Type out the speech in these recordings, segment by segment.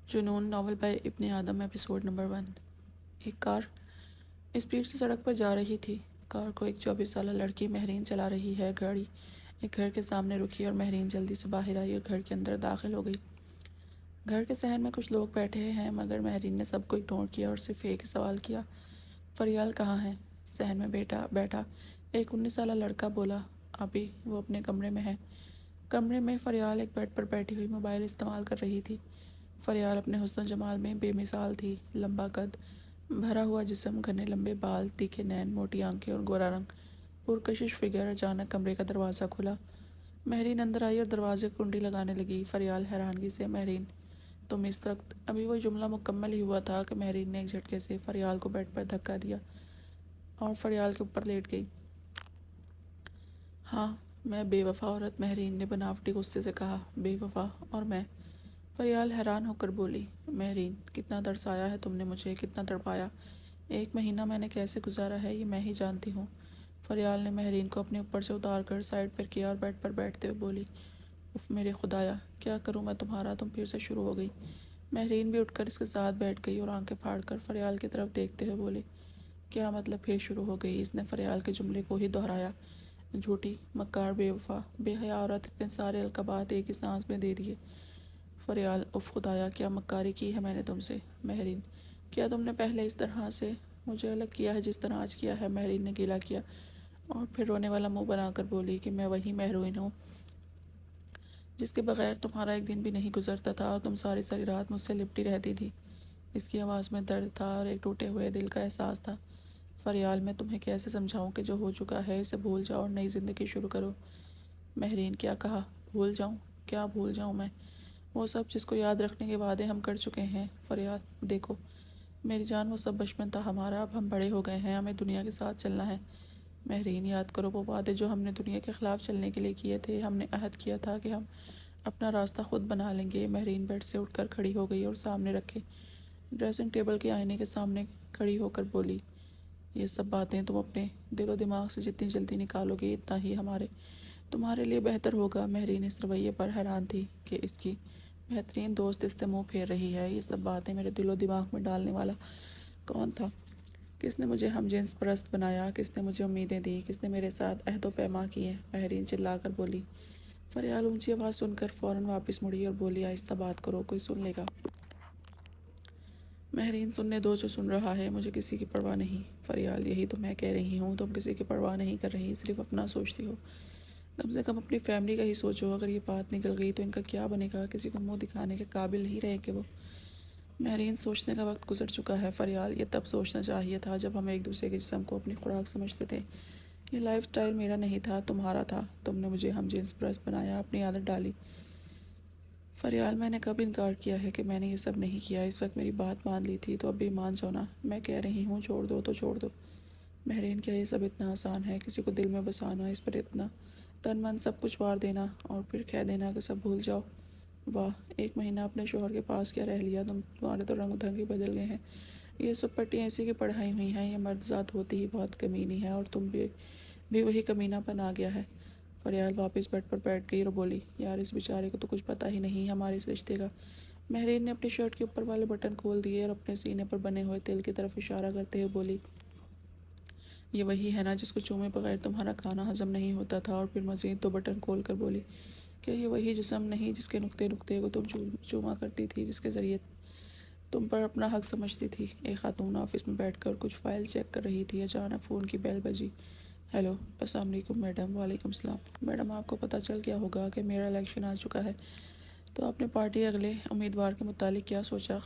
جنون novel by ابن آدم episode number 1۔ ایک کار اسپیڈ سے سڑک پر جا رہی تھی۔ کار کو ایک 24 سالہ لڑکی مہرین چلا رہی ہے۔ گاڑی ایک گھر کے سامنے رکی اور مہرین جلدی سے باہر آئی اور گھر کے اندر داخل ہو گئی۔ گھر کے صحن میں کچھ لوگ بیٹھے ہیں مگر مہرین نے سب کو اگنور کیا اور صرف ایک ہی سوال کیا، فریال کہاں ہے؟ صحن میں بیٹھا ایک 19 سالہ لڑکا بولا، ابھی وہ اپنے کمرے میں ہے۔ کمرے میں فریال ایک بیڈ پر بیٹھی ہوئی موبائل استعمال کر رہی تھی۔ فریال اپنے حسن و جمال میں بے مثال تھی۔ لمبا قد، بھرا ہوا جسم، گھنے لمبے بال، تیکھے نین، موٹی آنکھیں اور گورا رنگ، پرکشش فگر۔ اچانک کمرے کا دروازہ کھلا۔ مہرین اندر آئی اور دروازے کو کنڈی لگانے لگی۔ فریال حیرانگی سے، مہرین تم اس وقت؟ ابھی وہ جملہ مکمل ہی ہوا تھا کہ مہرین نے ایک جھٹکے سے فریال کو بیڈ پر دھکا دیا اور فریال کے اوپر لیٹ گئی۔ ہاں میں بے وفا عورت، مہرین نے بناوٹی غصے سے کہا۔ بے وفا؟ اور میں؟ فریال حیران ہو کر بولی۔ مہرین کتنا ترسایا ہے تم نے مجھے، کتنا تڑپایا۔ 1 مہینہ میں نے کیسے گزارا ہے یہ میں ہی جانتی ہوں۔ فریال نے مہرین کو اپنے اوپر سے اتار کر سائڈ پر کیا اور بیڈ پر بیٹھتے ہوئے بولی، اف میرے خدایا، کیا کروں میں تمہارا؟ تم پھر سے شروع ہو گئی۔ مہرین بھی اٹھ کر اس کے ساتھ بیٹھ گئی اور آنکھیں پھاڑ کر فریال کی طرف دیکھتے ہوئے بولی، کیا مطلب پھر شروع ہو گئی؟ اس نے فریال کے جملے کو ہی دہرایا۔ جھوٹی، مکار، بے وفا، بے حیا عورت، اتنے سارے القابات ایک ہی سانس میں دے دیے۔ فریال، اف خدایا، کیا مکاری کی ہے میں نے تم سے؟ مہرین، کیا تم نے پہلے اس طرح سے مجھے الگ کیا ہے جس طرح آج کیا ہے؟ مہرین نے گیلا کیا اور پھر رونے والا منہ بنا کر بولی کہ میں وہی مہرین ہوں جس کے بغیر تمہارا ایک دن بھی نہیں گزرتا تھا اور تم ساری ساری رات مجھ سے لپٹی رہتی تھی۔ اس کی آواز میں درد تھا اور ایک ٹوٹے ہوئے دل کا احساس تھا۔ فریال، میں تمہیں کیسے سمجھاؤں کہ جو ہو چکا ہے اسے بھول جاؤ اور نئی زندگی شروع کرو۔ مہرین، کیا کہا؟ بھول جاؤں؟ کیا بھول جاؤں میں؟ وہ سب جس کو یاد رکھنے کے وعدے ہم کر چکے ہیں۔ فریال، دیکھو میری جان، وہ سب بچپن تھا ہمارا، اب ہم بڑے ہو گئے ہیں، ہمیں دنیا کے ساتھ چلنا ہے۔ مہرین، یاد کرو وہ وعدے جو ہم نے دنیا کے خلاف چلنے کے لیے کیے تھے۔ ہم نے عہد کیا تھا کہ ہم اپنا راستہ خود بنا لیں گے۔ مہرین بیڈ سے اٹھ کر کھڑی ہو گئی اور سامنے رکھے ڈریسنگ ٹیبل کے آئینے کے سامنے کھڑی ہو کر بولی، یہ سب باتیں تم اپنے دل و دماغ سے جتنی جلدی نکالو گے اتنا ہی تمہارے لیے بہتر ہوگا۔ مہرین اس رویے پر حیران تھی کہ اس کی بہترین دوست اس سے منہ پھیر رہی ہے۔ یہ سب باتیں میرے دل و دماغ میں ڈالنے والا کون تھا؟ کس نے مجھے ہم جنس پرست بنایا؟ کس نے مجھے امیدیں دی؟ کس نے میرے ساتھ عہد و پیما کیے؟ مہرین چلا کر بولی۔ فریال اونچی آواز سن کر فوراً واپس مڑی اور بولی، آہستہ بات کرو، کوئی سن لے گا۔ مہرین، سننے دو جو سن رہا ہے، مجھے کسی کی پرواہ نہیں۔ فریال، یہی تو میں کہہ رہی ہوں، تم کسی کی پرواہ نہیں کر رہی، صرف اپنا سوچتی ہو۔ کم سے کم اپنی فیملی کا ہی سوچو۔ اگر یہ بات نکل گئی تو ان کا کیا بنے گا؟ کسی کو منہ دکھانے کے قابل نہیں رہے کہ وہ۔ مہرین، سوچنے کا وقت گزر چکا ہے فریال، یہ تب سوچنا چاہیے تھا جب ہم ایک دوسرے کے جسم کو اپنی خوراک سمجھتے تھے۔ یہ لائف سٹائل میرا نہیں تھا، تمہارا تھا۔ تم نے مجھے ہم جنس پرست بنایا، اپنی عادت ڈالی۔ فریال، میں نے کب انکار کیا ہے کہ میں نے یہ سب نہیں کیا؟ اس وقت میری بات مان لی تھی تو اب بھی مان جاؤ نا۔ میں کہہ رہی ہوں چھوڑ دو تو چھوڑ دو۔ مہرین، کیا یہ سب اتنا آسان ہے؟ کسی کو دل میں بسانا، اس پر اتنا تن من سب کچھ وار دینا اور پھر کہہ دینا کہ سب بھول جاؤ؟ واہ، 1 مہینہ اپنے شوہر کے پاس کیا رہ لیا تمہارے تو رنگ ڈھنگ ہی بدل گئے ہیں۔ یہ سب پٹیاں اسی کی پڑھائی ہوئی ہیں۔ یہ مرد ذات ہوتی ہی بہت کمینی ہے اور تم بھی وہی کمینہ پن آ گیا ہے۔ فریال واپس بیڈ پر بیٹھ گئی اور بولی، یار اس بیچارے کو تو کچھ پتہ ہی نہیں ہمارے اس رشتے کا۔ مہرین نے اپنی شرٹ کے اوپر والے بٹن کھول دیے اور اپنے سینے پر بنے ہوئے تل کی طرف اشارہ کرتے ہوئے بولی، یہ وہی ہے نا جس کو چومے بغیر تمہارا کھانا ہضم نہیں ہوتا تھا؟ اور پھر مزید 2 بٹن کھول کر بولی، کیا یہ وہی جسم نہیں جس کے نقطے نقطے کو تم چوما کرتی تھی، جس کے ذریعے تم پر اپنا حق سمجھتی تھی؟ ایک خاتون آفس میں بیٹھ کر کچھ فائل چیک کر رہی تھی۔ اچانک فون کی بیل بجی۔ ہیلو، السلام علیکم میڈم۔ وعلیکم السلام۔ میڈم، آپ کو پتہ چل گیا ہوگا کہ میرا الیکشن آ چکا ہے، تو آپ نے پارٹی اگلے امیدوار کے متعلق کیا سوچا؟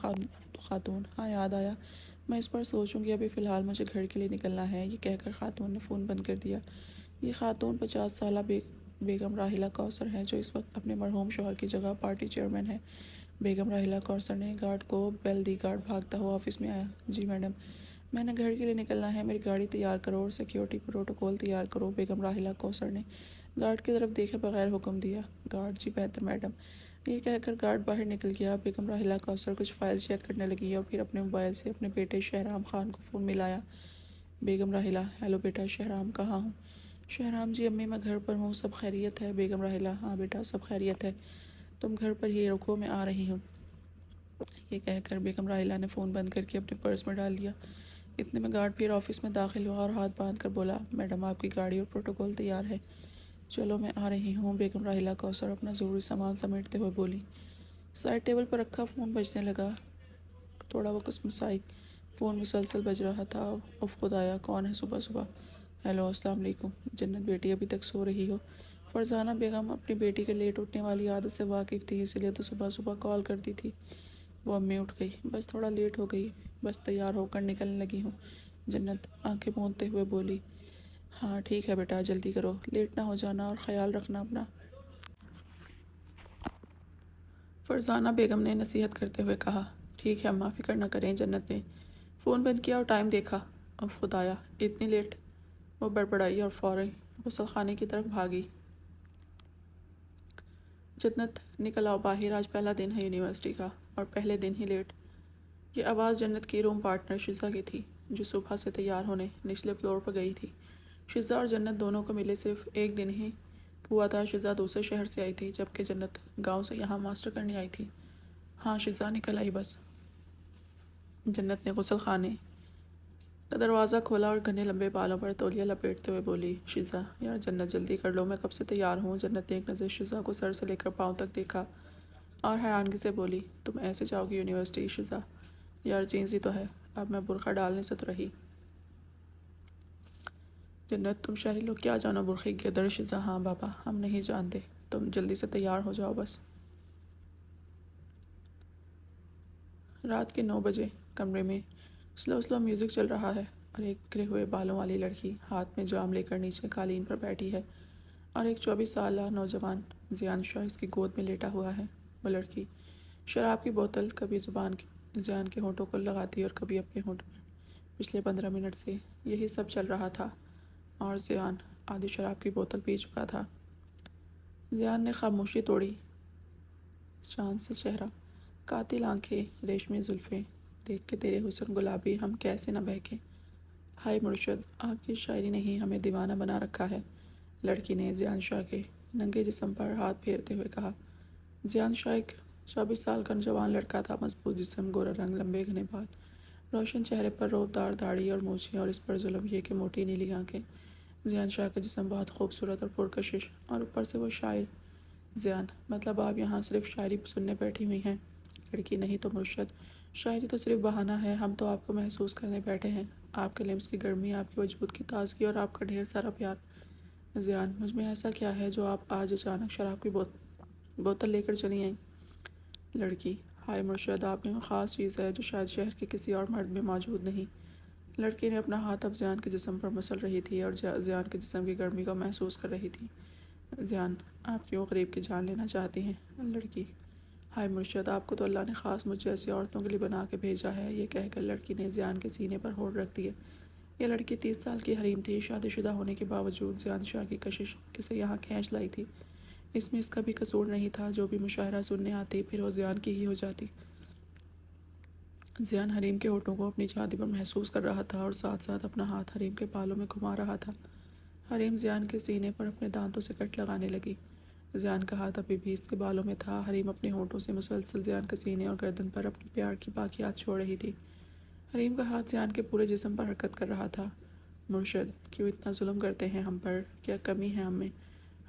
خاتون، ہاں یاد آیا، میں اس پر سوچوں گی، ابھی فی الحال مجھے گھر کے لیے نکلنا ہے۔ یہ کہہ کر خاتون نے فون بند کر دیا۔ یہ خاتون 50 سالہ بیگم راحلہ کوثر ہیں جو اس وقت اپنے مرحوم شوہر کی جگہ پارٹی چیئرمین ہیں۔ بیگم راحلہ کوثر نے گارڈ کو بیل دی۔ گارڈ بھاگتا ہوا آفس میں آیا۔ جی میڈم، میں نے گھر کے لیے نکلنا ہے، میری گاڑی تیار کرو اور سیکیورٹی پروٹوکول تیار کرو۔ بیگم راحلہ کوثر نے گارڈ کی طرف دیکھے بغیر حکم دیا۔ گارڈ، جی بہتر میڈم۔ یہ کہہ کر گارڈ باہر نکل گیا۔ بیگم راحلہ کوثر کچھ فائل چیک کرنے لگی اور پھر اپنے موبائل سے اپنے بیٹے شہرام خان کو فون ملایا۔ بیگم راحلہ، ہیلو بیٹا، شہرام کہاں ہوں؟ شہرام، جی امی میں گھر پر ہوں، سب خیریت ہے؟ بیگم راحلہ، ہاں بیٹا سب خیریت ہے، تم گھر پر ہی رکو، میں آ رہی ہوں۔ یہ کہہ کر بیگم راحیلہ نے فون بند کر کے اپنے پرس میں ڈال لیا۔ اتنے میں گارڈ پھر آفس میں داخل ہوا اور ہاتھ باندھ کر بولا، میڈم آپ کی گاڑی اور پروٹوکول تیار ہے، چلو میں آ رہی ہوں۔ بیگم راحیلہ کوثر اپنا ضروری سامان سمیٹتے ہوئے بولی۔ سائڈ ٹیبل پر رکھا فون بجنے لگا۔ تھوڑا وہ مسائی، فون مسلسل بج رہا تھا۔ اف خدایا، کون ہے صبح صبح؟ ہیلو، السلام علیکم۔ جنت بیٹی ابھی تک سو رہی ہو؟ فرزانہ بیگم اپنی بیٹی کے لیٹ اٹھنے والی عادت سے واقف تھی، اس لیے تو صبح صبح کال کرتی تھی۔ وہ امی اٹھ گئی، بس تھوڑا لیٹ ہو گئی، بس تیار ہو کر نکلنے لگی ہوں۔ جنت آنکھیں موندتے ہوئے بولی، ہاں ٹھیک ہے بیٹا، جلدی کرو، لیٹ نہ ہو جانا اور خیال رکھنا اپنا۔ فرزانہ بیگم نے نصیحت کرتے ہوئے کہا، ٹھیک ہے اماں، فکر نہ کریں۔ جنت نے فون بند کیا اور ٹائم دیکھا۔ اب خدایا، اتنی لیٹ؟ وہ بڑبڑائی اور فوراً غسل خانے کی طرف بھاگی۔ جنت نکل آؤ باہر، آج پہلا دن ہے یونیورسٹی کا اور پہلے دن ہی لیٹ۔ یہ آواز جنت کی روم پارٹنر شزا کی تھی، جو صبح سے تیار ہونے نچلے فلور پر گئی تھی۔ شزا اور جنت دونوں کو ملے صرف ایک دن ہی ہوا تھا۔ شزا دوسرے شہر سے آئی تھی، جبکہ جنت گاؤں سے یہاں ماسٹر کرنے آئی تھی۔ ہاں شزا نکل آئی بس۔ جنت نے غسل خانے کا دروازہ کھولا اور گھنے لمبے بالوں پر تولیہ لپیٹتے ہوئے بولی، شزا یار جنت جلدی کر لو، میں کب سے تیار ہوں۔ جنت نے ایک نظر شزا کو سر سے لے کر پاؤں تک دیکھا اور حیرانگی سے بولی، تم ایسے جاؤ گی یونیورسٹی شزا؟ یار جینس ہی تو ہے، اب میں برقع ڈالنے سے تو رہی۔ جنت تم شہری لوگ کیا جانو برقعے کی قدر؟ شزا ہاں بابا، ہم نہیں جانتے، تم جلدی سے تیار ہو جاؤ بس۔ رات کے 9 بجے کمرے میں سلو میوزک چل رہا ہے اور ایک بکھرے ہوئے بالوں والی لڑکی ہاتھ میں جام لے کر نیچے قالین پر بیٹھی ہے اور ایک 24 سالہ نوجوان زیان شاہ اس کی گود میں لیٹا ہوا ہے۔ وہ لڑکی شراب کی بوتل کبھی زیان کے ہونٹوں کو لگاتی اور کبھی اپنے ہونٹوں پر۔ پچھلے 15 منٹ سے یہی سب چل رہا تھا اور زیان آدھی شراب کی بوتل پی چکا تھا۔ زیان نے خاموشی توڑی، چاند سے چہرہ، قاتل آنکھیں، ریشمی زلفیں، دیکھ کے تیرے حسن گلابی ہم کیسے نہ بہکیں۔ ہائے مرشد، آپ کی شاعری نے ہی ہمیں دیوانہ بنا رکھا ہے، لڑکی نے زیان شاہ کے ننگے جسم پر ہاتھ پھیرتے ہوئے کہا۔ زیان شاہ ایک 24 سال کا جوان لڑکا تھا، مضبوط جسم، گورا رنگ، لمبے گھنے بال، روشن چہرے پر روبدار داڑھی اور مونچھیں، اور اس پر ظلم یہ کہ موٹی نیلی آنکھیں۔ زیان شاہ کا جسم بہت خوبصورت اور پرکشش، اور اوپر سے وہ شاعر۔ زیان، مطلب آپ یہاں صرف شاعری سننے بیٹھی ہوئی ہیں؟ لڑکی، نہیں تو مرشد، شاعری تو صرف بہانہ ہے، ہم تو آپ کو محسوس کرنے بیٹھے ہیں، آپ کے لمس کی گرمی، آپ کے وجود کی تازگی اور آپ کا ڈھیر سارا پیار۔ زیان، مجھ میں ایسا کیا ہے جو آپ آج اچانک شراب کی بوتل لے کر چلی آئیں؟ لڑکی، ہائے مرشد، آپ میں وہ خاص چیز ہے جو شاید شہر کے کسی اور مرد میں موجود نہیں۔ لڑکی نے اپنا ہاتھ اب زیان کے جسم پر مسل رہی تھی اور زیان کے جسم کی گرمی کو محسوس کر رہی تھی۔ زیان، آپ کیوں غریب کی جان لینا چاہتی ہیں؟ لڑکی، ہائے مرشد، آپ کو تو اللہ نے خاص مجھ جیسی عورتوں کے لیے بنا کے بھیجا ہے۔ یہ کہہ کر لڑکی نے زیان کے سینے پر ہونٹ رکھ دیا۔ یہ لڑکی 30 سال کی حریم تھی، شادی شدہ ہونے کے باوجود زیان شاہ کی کشش اسے یہاں کھینچ لائی تھی۔ اس میں اس کا بھی قصور نہیں تھا، جو بھی مشاعرہ سننے آتی پھر وہ زیان کی ہی ہو جاتی۔ زیان حریم کے ہونٹوں کو اپنی چھاتی پر محسوس کر رہا تھا اور ساتھ ساتھ اپنا ہاتھ حریم کے بالوں میں گھما رہا تھا۔ حریم زیان کے سینے پر اپنے دانتوں سے کٹ لگانے لگی۔ زیان کا ہاتھ ابھی بھی اس کے بالوں میں تھا۔ حریم اپنے ہونٹوں سے مسلسل زیان کے سینے اور گردن پر اپنے پیار کی باقیات چھوڑ رہی تھی۔ حریم کا ہاتھ زیان کے پورے جسم پر حرکت کر رہا تھا۔ مرشد، کیوں اتنا ظلم کرتے ہیں ہم پر؟ کیا کمی ہے ہم میں؟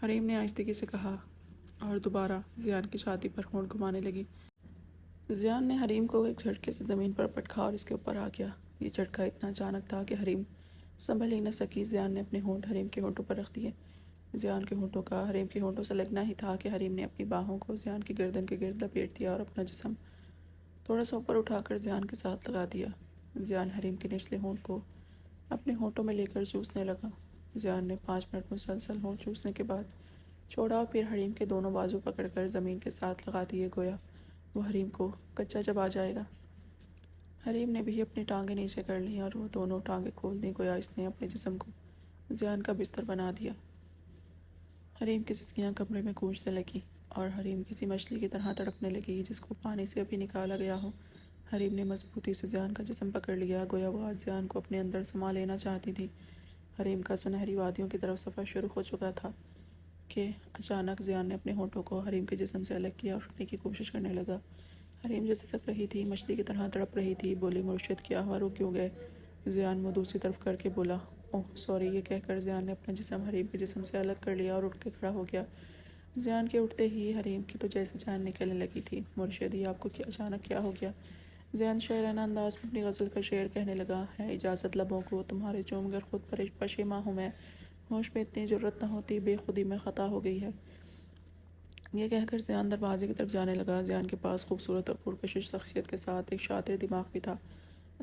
حریم نے آہستگی سے کہا اور دوبارہ زیان کی چھاتی پر ہونٹ گھمانے لگی۔ زیان نے حریم کو ایک جھٹکے سے زمین پر پٹکا اور اس کے اوپر آ گیا۔ یہ جھٹکا اتنا اچانک تھا کہ حریم سنبھل ہی نہ سکی۔ زیان نے اپنے ہونٹ حریم کے ہونٹوں پر رکھ دیے۔ زیان کے ہونٹوں کا حریم کے ہونٹوں سے لگنا ہی تھا کہ حریم نے اپنی باہوں کو زیان کی گردن کے گرد لپیٹ دیا اور اپنا جسم تھوڑا سا اوپر اٹھا کر زیان کے ساتھ لگا دیا۔ زیان حریم کے نچلے ہونٹ کو اپنے ہونٹوں میں لے کر چوسنے لگا۔ زیان نے 5 منٹ مسلسل ہونٹ چوسنے کے بعد چھوڑا اور پھر حریم کے دونوں بازو پکڑ کر زمین کے ساتھ لگا دیے، گویا وہ حریم کو کچا چبا جائے گا۔ حریم نے بھی اپنی ٹانگیں نیچے کر لیں اور وہ دونوں ٹانگیں کھول دیں، گویا اس نے اپنے جسم کو زیان کا بستر بنا دیا۔ حریم کی سسکیاں کمرے میں گونجنے لگیں اور حریم کسی مچھلی کی طرح تڑپنے لگی جس کو پانی سے ابھی نکالا گیا ہو۔ حریم نے مضبوطی سے زیان کا جسم پکڑ لیا، گویا وہ آج زیان کو اپنے اندر سما لینا چاہتی تھی۔ حریم کا سنہری وادیوں کی طرف سفر شروع ہو چکا تھا کہ اچانک زیان نے اپنے ہونٹوں کو حریم کے جسم سے الگ کیا اور اٹھنے کی کوشش کرنے لگا۔ حریم جو سسک رہی تھی مچھلی کی طرح تڑپ رہی تھی بولی مرشد کیا ہوا رو کیوں گئے؟ زیان منہ دوسری طرف کر کے بولا اوہ سوری، یہ کہہ کر زیان نے اپنا جسم حریم کے جسم سے الگ کر لیا اور اٹھ کے کھڑا ہو گیا۔ زیان کے اٹھتے ہی حریم کی تو جیسے جان نکلنے لگی تھی۔ مرشد یہ آپ کو کیا اچانک کیا ہو گیا؟ زیان شاعرانہ انداز میں اپنی غزل کا شعر کہنے لگا ہے اجازت لبوں کو تمہارے چوم گر خود پشیماں ہوں میں، ہوش میں اتنی جرت نہ ہوتی، بے خودی میں خطا ہو گئی ہے۔ یہ کہہ کر زیان دروازے کی طرف جانے لگا۔ زیان کے پاس خوبصورت اور پرکشش شخصیت کے ساتھ ایک شاطر دماغ بھی تھا۔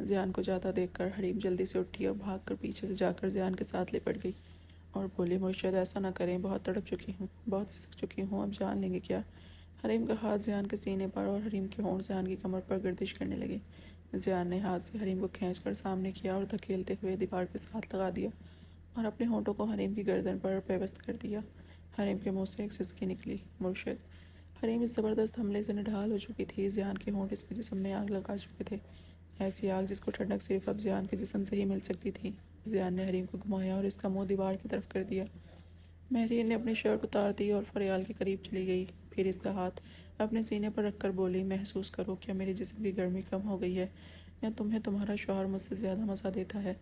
زیان کو جاتا دیکھ کر حریم جلدی سے اٹھی اور بھاگ کر پیچھے سے جا کر زیان کے ساتھ لپٹ گئی اور بولی مرشد ایسا نہ کریں، بہت تڑپ چکی ہوں، بہت سسک چکی ہوں، اب جان لیں گے کیا؟ حریم کا ہاتھ زیان کے سینے پر اور حریم کے ہونٹ زیان کی کمر پر گردش کرنے لگے۔ زیان نے ہاتھ سے حریم کو کھینچ کر سامنے کیا اور دھکیلتے ہوئے دیوار کے ساتھ لگا دیا اور اپنے ہونٹوں کو حریم کی گردن پر پیوست کر دیا۔ حریم کے منہ سے ایک سسکی نکلی۔ مرشد! حریم اس زبردست حملے سے نڈھال ہو چکی تھی۔ زیان کے ہونٹ اس کے جسم میں آگ لگا چکے تھے، ایسی آگ جس کو ٹھنڈک صرف اب زیان کے جسم سے ہی مل سکتی تھی۔ زیان نے حریم کو گھمایا اور اس کا منہ دیوار کی طرف کر دیا۔ مہرین نے اپنی شرٹ اتار دی اور فریال کے قریب چلی گئی، پھر اس کا ہاتھ اپنے سینے پر رکھ کر بولی محسوس کرو کیا میرے جسم کی گرمی کم ہو گئی ہے یا تمہیں تمہارا شوہر مجھ سے زیادہ مزہ دیتا ہے؟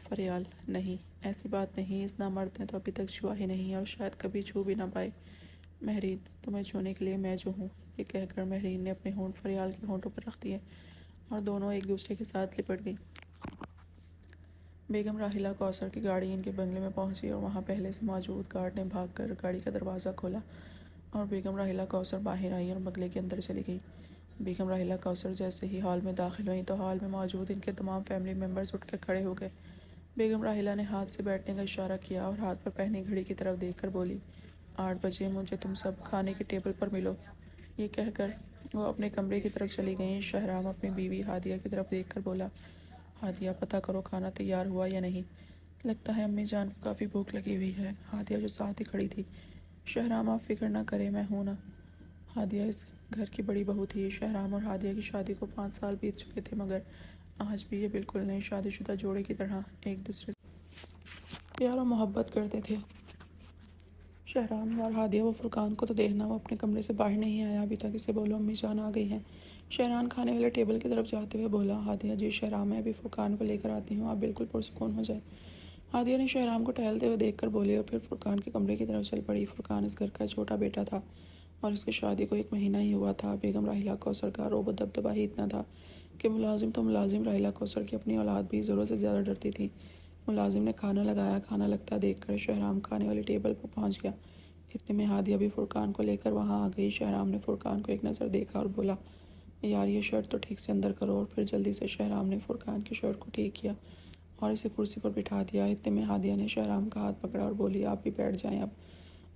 فریال نہیں، ایسی بات نہیں، اس نامرد نے تو ابھی تک چھوا ہی نہیں اور شاید کبھی چھو بھی نہ پائے۔ مہرین تمہیں چھونے کے لیے میں جو ہوں۔ یہ کہہ کر مہرین نے اپنے ہونٹ فریال کے ہونٹوں پر رکھ دیے اور دونوں ایک دوسرے کے ساتھ لپٹ گئی۔ بیگم راحلہ کوثر کی گاڑی ان کے بنگلے میں پہنچی اور وہاں پہلے سے موجود گارڈ نے بھاگ کر گاڑی کا دروازہ کھولا اور بیگم راحلہ کوثر باہر آئی اور بنگلے کے اندر چلی گئی۔ بیگم راحلہ کوثر جیسے ہی ہال میں داخل ہوئیں تو ہال میں موجود ان کے تمام فیملی ممبرز اٹھ کر کھڑے ہو گئے۔ بیگم راحلہ نے ہاتھ سے بیٹھنے کا اشارہ کیا اور ہاتھ پر پہنی گھڑی کی طرف دیکھ کر بولی 8 بجے مجھے تم سب کھانے کی ٹیبل پر ملو۔ یہ کہہ کر وہ اپنے کمرے کی طرف چلی گئیں۔ شہرام اپنی بیوی ہادیہ کی طرف دیکھ کر بولا ہادیہ پتہ کرو کھانا تیار ہوا یا نہیں، لگتا ہے امی جان کو کافی بھوک لگی ہوئی ہے۔ ہادیہ جو ساتھ ہی کھڑی تھی شہرام آپ فکر نہ کرے میں ہوں نا۔ ہادیہ اس گھر کی بڑی بہو تھی۔ شہرام اور ہادیہ کی شادی کو 5 سال بیت چکے تھے مگر آج بھی یہ بالکل نئے شادی شدہ جوڑے کی طرح ایک دوسرے سے پیار و محبت کرتے تھے۔ شہرام اور ہادیہ وہ فرقان کو تو دیکھنا، وہ اپنے کمرے سے باہر نہیں آیا ابھی تک، اسے بولو امی جان آ گئی ہیں۔ شہرام کھانے والے ٹیبل کی طرف جاتے ہوئے بولا ہادیہ جی شہرام میں ابھی فرقان کو لے کر آتی ہوں، آپ بالکل پرسکون ہو جائے۔ ہادیہ نے شہرام کو ٹہلتے ہوئے دیکھ کر بولی اور پھر فرقان کے کمرے کی طرف چل پڑی۔ فرقان اس گھر کا چھوٹا بیٹا تھا اور اس کی شادی کو 1 مہینہ ہی ہوا تھا۔ بیگم راحلہ کوثر کا رعب و دبدبہ ہی اتنا تھا کہ ملازم تو ملازم راحلہ کوثر کی اپنی اولاد بھی ضرورت سے زیادہ ڈرتی تھی۔ ملازم نے کھانا لگایا، کھانا لگتا دیکھ کر شہرام کھانے والی ٹیبل پر پہنچ گیا۔ اتنے میں ہادیہ بھی فرقان کو لے کر وہاں آ گئی۔ شہرام نے فرقان کو ایک نظر دیکھا اور بولا یار یہ شرٹ تو ٹھیک سے اندر کرو، اور پھر جلدی سے شہرام نے فرقان کی شرٹ کو ٹھیک کیا اور اسے کرسی پر بٹھا دیا۔ اتنے میں ہادیہ نے شہرام کا ہاتھ پکڑا اور بولی آپ بھی بیٹھ جائیں اب،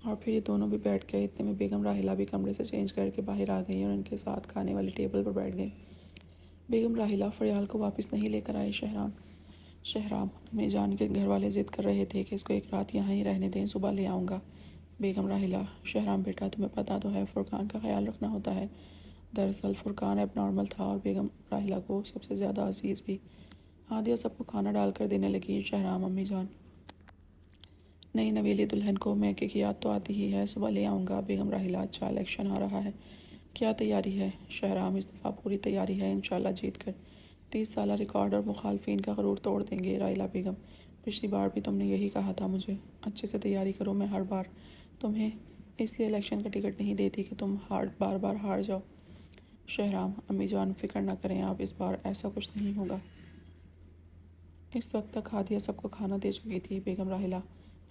اور پھر یہ دونوں بھی بیٹھ گئے۔ اتنے میں بیگم راحلہ بھی کمرے سے چینج کر کے باہر آ گئیں اور ان کے ساتھ کھانے والی ٹیبل پر بیٹھ گئیں۔ بیگم راحلہ فریال کو واپس نہیں لے کر آئے۔ شہرام امی جان کے گھر والے ضد کر رہے تھے کہ اس کو ایک رات یہاں ہی رہنے دیں، صبح لے آؤں گا۔ بیگم راحلہ شہرام بیٹا تمہیں پتہ تو ہے فرقان کا خیال رکھنا ہوتا ہے۔ دراصل فرقان اب نارمل تھا اور بیگم راحلہ کو سب سے زیادہ عزیز بھی۔ ہادیہ سب کو کھانا ڈال کر دینے لگی۔ شہرام امی جان نئی نویلی دلہن کو میکے کی یاد تو آتی ہی ہے، صبح لے آؤں گا۔ بیگم راحلہ اچھا الیکشن آ رہا ہے، کیا تیاری ہے؟ شہرام اس دفعہ پوری تیاری ہے، انشاءاللہ جیت کر 30 سالہ ریکارڈ اور مخالفین کا غرور توڑ دیں گے۔ راحلہ بیگم پچھلی بار بھی تم نے یہی کہا تھا مجھے، اچھے سے تیاری کرو، میں ہر بار تمہیں اس لیے الیکشن کا ٹکٹ نہیں دیتی کہ تم بار بار ہار جاؤ۔ شہرام امی جان فکر نہ کریں آپ، اس بار ایسا کچھ نہیں ہوگا۔ اس وقت تک ہادیہ سب کو کھانا دے چکی تھی۔ بیگم راحلہ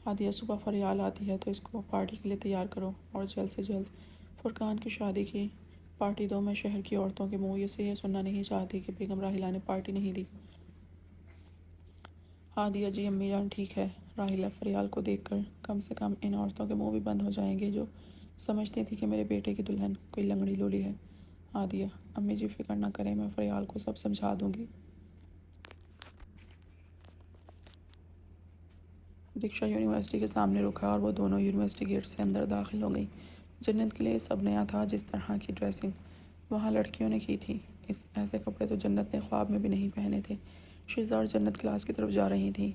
ہادیہ صبح فریال آتی ہے تو اس کو پارٹی کے لیے تیار کرو اور جلد سے جلد فرقان کی شادی کی پارٹی دو۔ میں شہر کی عورتوں کے منہ سے یہ سننا نہیں چاہتی کہ بیگم راحلہ نے پارٹی نہیں دی۔ ہادیہ جی امی جان ٹھیک ہے۔ راحلہ فریال کو دیکھ کر کم سے کم ان عورتوں کے منہ بھی بند ہو جائیں گے جو سمجھتی تھی کہ میرے بیٹے کی دلہن کوئی لنگڑی لولی ہے۔ ہادیہ امی جی فکر نہ کریں، میں فریال کو سب سمجھا دوں گی۔ رکشہ یونیورسٹی کے سامنے رکا اور وہ دونوں یونیورسٹی گیٹ سے اندر داخل ہو گئیں۔ جنت کے لیے سب نیا تھا، جس طرح کی ڈریسنگ وہاں لڑکیوں نے کی تھی، ایسے کپڑے تو جنت نے خواب میں بھی نہیں پہنے تھے۔ شیزا اور جنت کلاس کی طرف جا رہی تھیں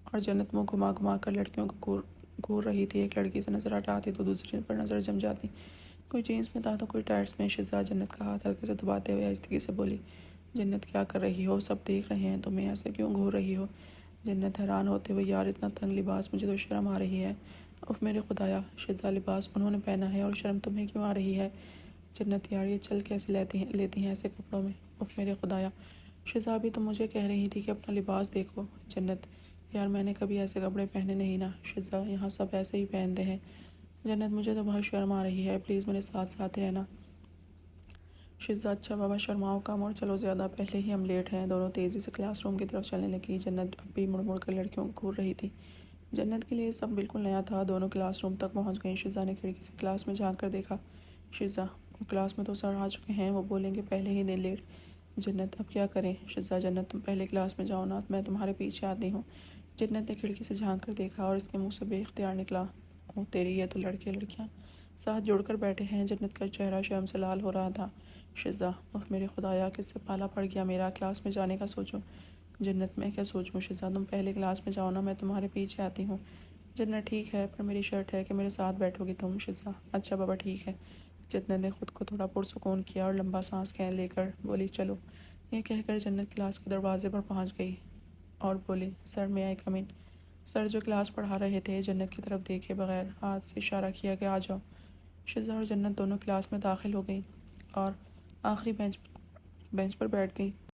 اور جنت منہ گھما گھما کر لڑکیوں کو گھور رہی تھی۔ ایک لڑکی سے نظر ہٹاتی تو دوسری پر نظر جم جاتی۔ کوئی جینس میں تھا تو کوئی ٹائٹس میں۔ شہزاد جنت کا ہاتھ ہلکے سے دباتے ہوئے آہستگی سے بولی، جنت کیا کر رہی ہو؟ سب دیکھ رہے ہیں، تمہیں ایسے کیوں گھور رہی ہو؟ جنت حیران ہوتے ہوئے، یار اتنا تنگ لباس، مجھے تو شرم آ رہی ہے۔ اف میرے خدایا، شہزاد لباس انہوں نے پہنا ہے اور شرم تمہیں کیوں آ رہی ہے؟ جنت یار یہ چل کیسے لیتی ہیں ایسے کپڑوں میں؟ اف میرے خدایا، شہزاد بھی تو مجھے کہہ رہی تھی کہ اپنا لباس دیکھو۔ جنت یار میں نے کبھی ایسے کپڑے پہنے نہیں نا شہزاد، یہاں سب ایسے ہی پہنتے ہیں۔ جنت مجھے تو بہت شرم آ رہی ہے، پلیز میرے ساتھ ساتھ رہنا۔ شہزاد اچھا بابا شرماؤ کم اور چلو زیادہ، پہلے ہی ہم لیٹ ہیں۔ دونوں تیزی سے کلاس روم کی طرف چلنے لگی۔ جنت اب بھی مڑ مڑ کر لڑکیوں کو گھور رہی تھی۔ جنت کے لیے یہ سب بالکل نیا تھا۔ دونوں کلاس روم تک پہنچ گئیں۔ شہزاد نے کھڑکی سے کلاس میں جھانک کر دیکھا۔ شہزاد کلاس میں تو سر آ چکے ہیں، وہ بولیں گے پہلے ہی دن لیٹ۔ جنت اب کیا کریں؟ شہزاد جنت تم پہلے کلاس میں جاؤ نا، میں تمہارے پیچھے آتی ہوں۔ جنت نے کھڑکی سے جھانک کر دیکھا اور اس کے منہ سے بے اختیار نکلا، او تیری، یہ تو لڑکے لڑکیاں ساتھ جڑ کر بیٹھے ہیں۔ جنت کا چہرہ شرم سے لال ہو رہا تھا۔ شہزاد اوہ میرے خدایا، کس سے پالا پڑ گیا میرا، کلاس میں جانے کا سوچو۔ جنت میں کیا سوچوں شہزاد، تم پہلے کلاس میں جاؤ نا، میں تمہارے پیچھے آتی ہوں۔ جنت ٹھیک ہے، پر میری شرط ہے کہ میرے ساتھ بیٹھو گی تم۔ شہزاد اچھا بابا ٹھیک ہے۔ جنت نے خود کو تھوڑا پرسکون کیا اور لمبا سانس لے کر بولی چلو۔ یہ کہہ کر جنت کلاس کے دروازے پر پہنچ گئی اور بولی سر میں آئی کم ان۔ سر جو کلاس پڑھا رہے تھے جنت کی طرف دیکھے بغیر ہاتھ سے اشارہ کیا کہ آ جاؤ۔ شہزاد اور جنت دونوں کلاس میں داخل ہو گئیں اور آخری بینچ پر بیٹھ گئی۔